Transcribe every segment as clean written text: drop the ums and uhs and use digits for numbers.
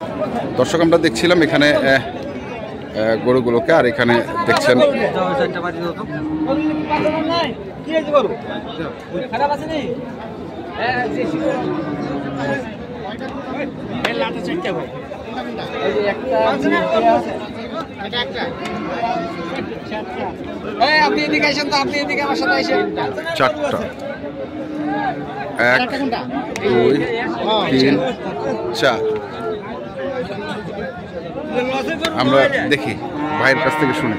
দর্শক আমরা দেখছিলাম এখানে গরুগুলোকে, আর এখানে দেখছেন আপনি এদিকে আসেন তো, আপনি এদিকে আমার সাথে আসেন। 4টা 1 2 3 4। আমরা দেখি ভাইয়ের কাছ থেকে শুনি।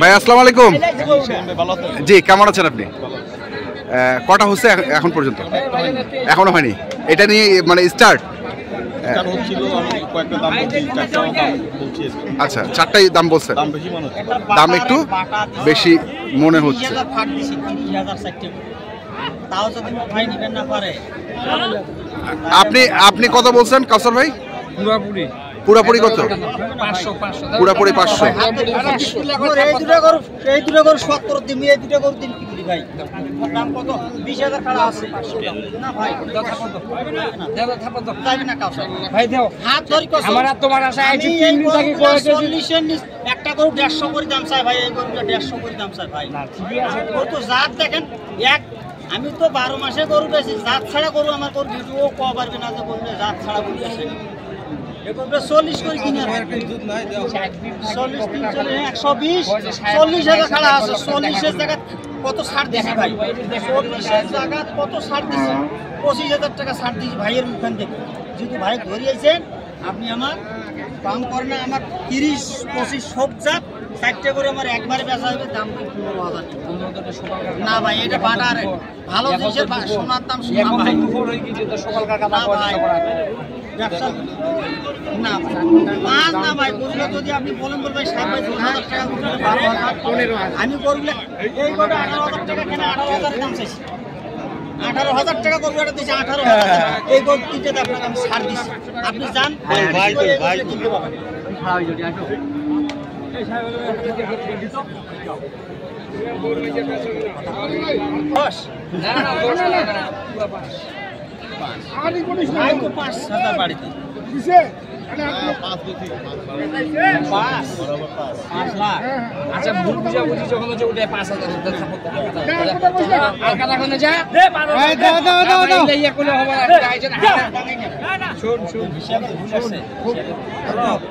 ভাই আসসালামু আলাইকুম। জি, কেমন আছেন আপনি? কটা হচ্ছে এখন পর্যন্ত? এখনো হয়নি। এটা নিয়ে মানে স্টার্ট? আচ্ছা, 4টাই দাম বলছেন? দাম একটু বেশি মনে হচ্ছে। আপনি কত বলছেন কাউসার ভাই? পুরাপুরি কত? 500। পুরাপুরি 500। এই দুটো গরু 70 দিন, এই দুটো গরু দিন কি দিই ভাই? দাম কত? 20,000 টাকা আছে। না ভাই, কথা কত? দাও থাপত যাবে না কাউসার ভাই, দাও হাত ধরি কত? আমার আর তোমার আশা আছে 3 দিন থেকে কয়েছে 40 এর নিচ একটা গরু 150 করে দাম চাই ভাই। এই গরুটা 150 করে দাম চাই ভাই। না ঠিকই আছে, কত জাত দেখেন। এক আমি তো 12 মাসে গরু বেশি, জাত ছাড়া গরু আমার গরু ভিডিও কো পারবে না যে গরু জাত ছাড়া গরু আছে। এগুলো 40 করে কিনে 40 120 40,000 টাকা আছে। 40 এর জায়গা কত ছাড় দিছি ভাই? 40 এর জায়গা কত ছাড় দিছি? 25,000 টাকা ছাড় দিছি ভাইয়ের মুখান থেকে। যদি ভাই ধরিয়েছেন আপনি আমার কাম করেন না, আমার 30 25 সব জাত 60 করে আমার একবারে বেচা হবে। দাম 15,000 না ভাই, এটা বাটার ভালো জিনিসের সোনার দাম সোনা ভাই। সকাল কাকা না ভাই, ব্যবসা না মাছ না ভাই। গরুগুলো যদি আপনি বলেন ভাই 7,000 টাকা আমি গরুগুলো এই গরুটা 18,000 টাকা কেনা, 18,000 দাম চাইছি। 18,000 টাকা গরুটা দিয়েছি, 18,000। এই গরু কিনতে আপনাকে আমি ছাড় দিচ্ছি। আপনি যান কিনতে পাবেন। বাড়িতে 5 লাখ। আচ্ছা, ভুল বুঝা বুঝি যখন হচ্ছে ওটা 5,000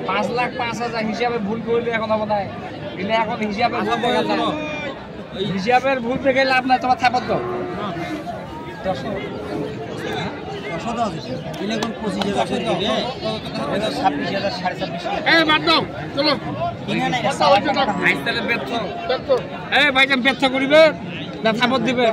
5 লাখ 5,000 হিসাবে ভুল করলে এখন হবে না। কিন্তু এখন হিসাবে ভুল দেখা যায়, হিসাবের ভুল দেখে লাভ নাই। তোমার থাপত তো 26,000 করিবে না থাপত দিবে?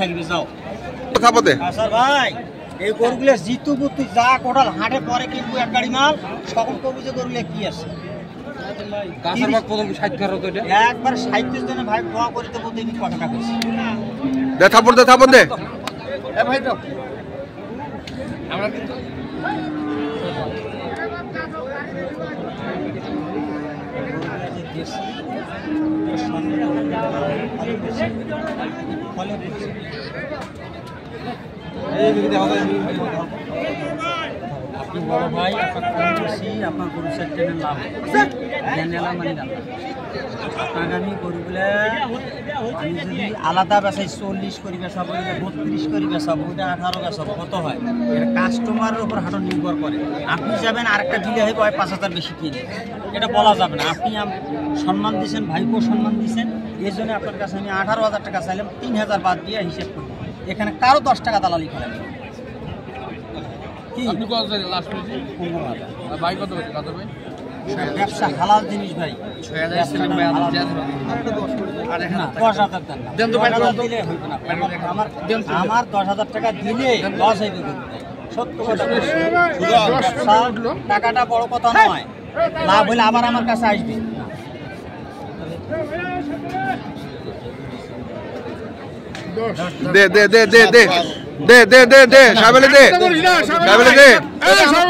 থাকবে যাও ভাই। এই গরুগুলো জিতু বুতু যা কোটাল হাটে পরে কিনবো এক গাড়ি মাল, সকল কবি যে গরুগুলো কি আছে একবার 37 জনে ভাই দোয়া করে দেবো। দেখি কত টাকা দে থাপড় দে, থাপড় দে ভাই। তো আমরা কিন্তু আপনি বড় ভাই, আপনার কম বেশি আপনার গরু সেক্টরের লাভ জেনেলা মানে লাভ। আগামী গরুগুলা আমি যদি আলাদা বেচাই 40 করে বেচাবো, 32 করে বেচাবো, 18 বেচাবো, কত হয়? এটা কাস্টমারের উপর হাঁটো নির্ভর করে। আপনি যাবেন আরেকটা দিলে হয় 5,000 বেশি কিনে, এটা বলা যাবে না। আপনি সম্মান দিয়েছেন, ভাইকেও সম্মান দিয়েছেন, এই জন্য আপনার কাছে আমি 18,000 টাকা চাইলাম। 3,000 বাদ দিয়ে হিসেব করি। এখানে কারো 10 টাকা দালালি করে না। ব্যবসা হালাল জিনিস ভাই। 10,000 দিলে হইবে না। আমার 10,000 টাকা দিলে লস হইবে। সত্য কথা, টাকাটা বড় কথা নয়, লাভ হইলে আবার আমার কাছে আসবে। দে দে দে দে দে দে দে দে দে সাবেলে দে সাবেলে দে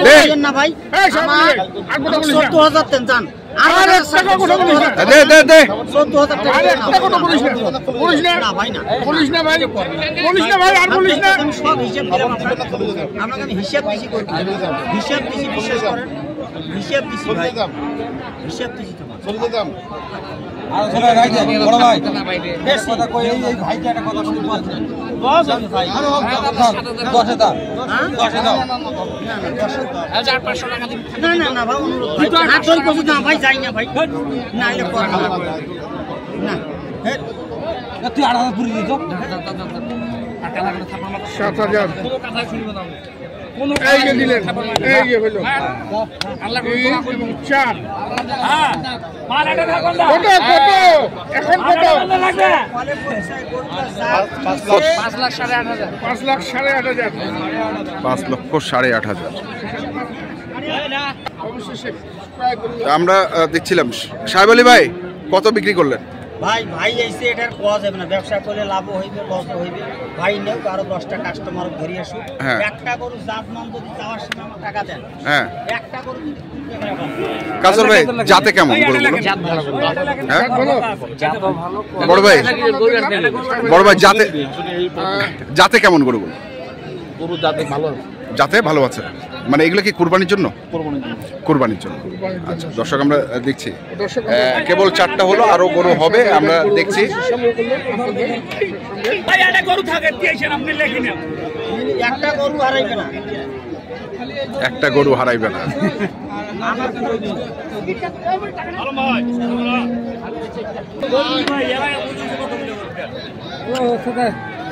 দে না ভাই। 14,000 দেন, জান আর 1 টাকা কথা বলিস না। দে দে দে 14000 টাকা। আর 1 টাকা কথা বলিস না। বলিস না। না ভাই না। বলিস না ভাই। বলিস না ভাই আর বলিস না। আমি সব হিসাব দিলাম আপনাকে। আপনাকে আমি হিসাব দিছি করে দিলাম। হিসাব দিছি বিশ্বাস করেন। হিসাব দিছি ভাই। হিসাব দিছি তোমার। চলে যেতাম আর ছোট ভাই বড় ভাই কথা কই এই ভাইটা একটা কথা শুনতে পাচ্ছেন বস ভাই। 10 দাও 10 দাও না না না ভাই অনুরোধ ভাই। হাত ধরে কইছি না ভাই যাই না ভাই। না এটা কর না। না হ্যাঁ তুই 8000 পুরি দিছ 7000 এই যে দিলেন এই যে হলো 4 কত কত এখন কত 5,08,500 5,08,500 অবশ্যই প্রায় করলো আমরা দেখছিলাম সাহেব আলী ভাই কত বিক্রি করলেন ভাই ভাই এসে এটার কোয়া যাবে না ব্যবসা করলে লাভ হইবে লস হইবে ভাই নেও আরো 10টা কাস্টমার ধরে আসুক হ্যাঁ। একটা গরু জাত মান যদি যাওয়ার সময় আমার টাকা দেন হ্যাঁ একটা গরু কাসর ভাই জাতে কেমন গরুগুলো হ্যাঁ বড় ভাই জাতে কেমন গরুগুলো গরু যাতে ভালো জাতে ভালো আছে মানে এগুলো কি কুরবানির জন্য কুরবানির জন্য আচ্ছা দর্শক আমরা দেখছি কেবল 4টা হলো আরো গরু হবে আমরা দেখছি একটা গরু হারাইবে না একটা গরু হারাইবে না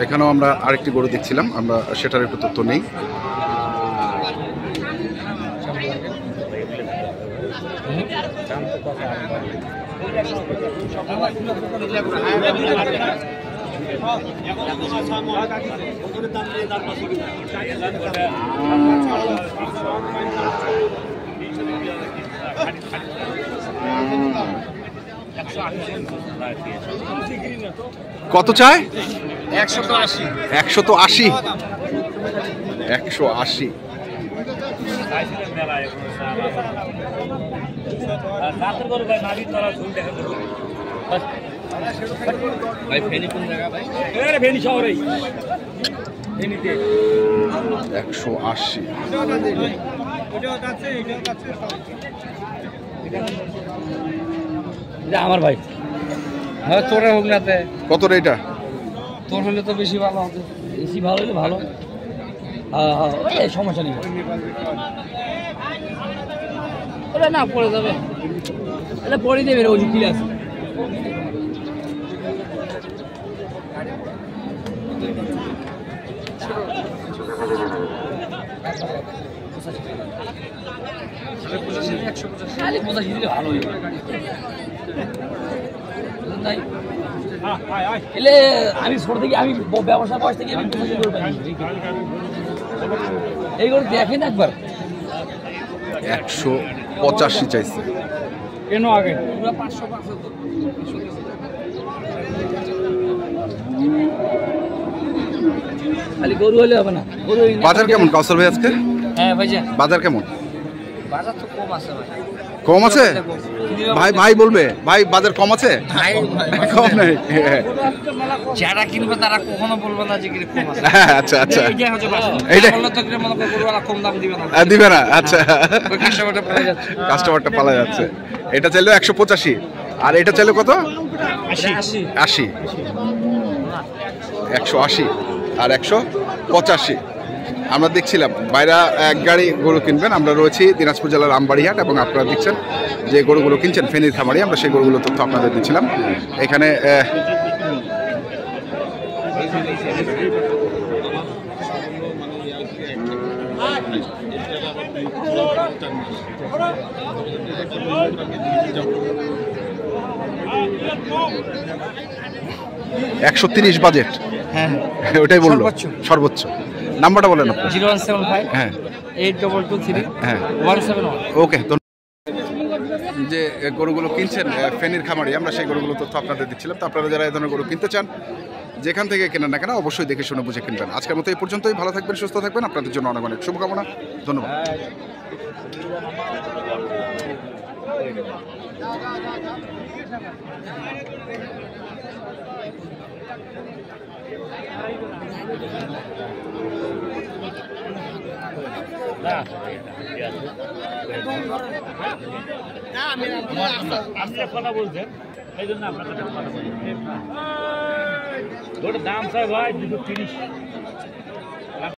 এখানেও আমরা আরেকটি গরু দেখছিলাম আমরা সেটার একটু তথ্য নেই কত চায় 180 180 আমার ভাই হ্যাঁ তোর হোক না কত রে এটা তোর হলে তো বেশি ভালো হবে বেশি ভালো হলে ভালো হ্যাঁ সমস্যা নেই ওটা না পড়ে যাবে এটা পরে দেবে ওই কি আছে খালি 85 দিলে ভালো হইবে নাই এলে আমি ছোট থেকে আমি ব্যবসা বয়স থেকে আমি 85 করব এই করে দেখেন একবার 185 চাইছে কেন আগে পুরো 500 তো খালি গরু হলে হবে না গরু বাজার কেমন কাউসার ভাই আজকে হ্যাঁ ভাইজান বাজার কেমন বাজার তো কম আছে ভাই কম আছে ভাই ভাই বলবে ভাই বাজার কম আছে কম নাই যারা কিনবে তারা কখনো বলবে না যে কম আছে হ্যাঁ আচ্ছা আচ্ছা এইটা হচ্ছে এইটা বললে তো মনে করে গরুওয়ালা কম দাম দিবে না দিবে না আচ্ছা ওই কাস্টমারটা পড়ে যাচ্ছে কাস্টমারটা পালা যাচ্ছে এটা চাইলো 185 আর এটা চাইলো কত 80 80 180 আর 185 আমরা দেখছিলাম বাইরা এক গাড়ি গরু কিনবেন আমরা রয়েছি দিনাজপুর জেলার আমবাড়িহাট এবং আপনারা দেখছেন যে গরুগুলো কিনছেন ফেনীর খামারি আমরা সেই গরুগুলো তথ্য আপনাদের দিচ্ছিলাম এখানে $130 বাজেট হ্যাঁ ওটাই বললো সর্বোচ্চ নাম্বারটা বলেন আপনি 0175 হ্যাঁ 8223 হ্যাঁ 171 ওকে যে গরুগুলো কিনছেন ফেনীর খামারি আমরা সেই গরুগুলো তথ্য আপনাদের দিচ্ছিলাম তো আপনারা যারা এই ধরনের গরু কিনতে চান যেখান থেকে কেনেন না কেন অবশ্যই দেখে শুনে বুঝে কিনবেন আজকের মতো এই পর্যন্তই ভালো থাকবেন সুস্থ থাকবেন আপনাদের জন্য অনেক অনেক শুভকামনা ধন্যবাদ আপনি কথা বলছেন এই জন্য আপনার কথা বলছেন। ওটা দাম চাই ভাই 230।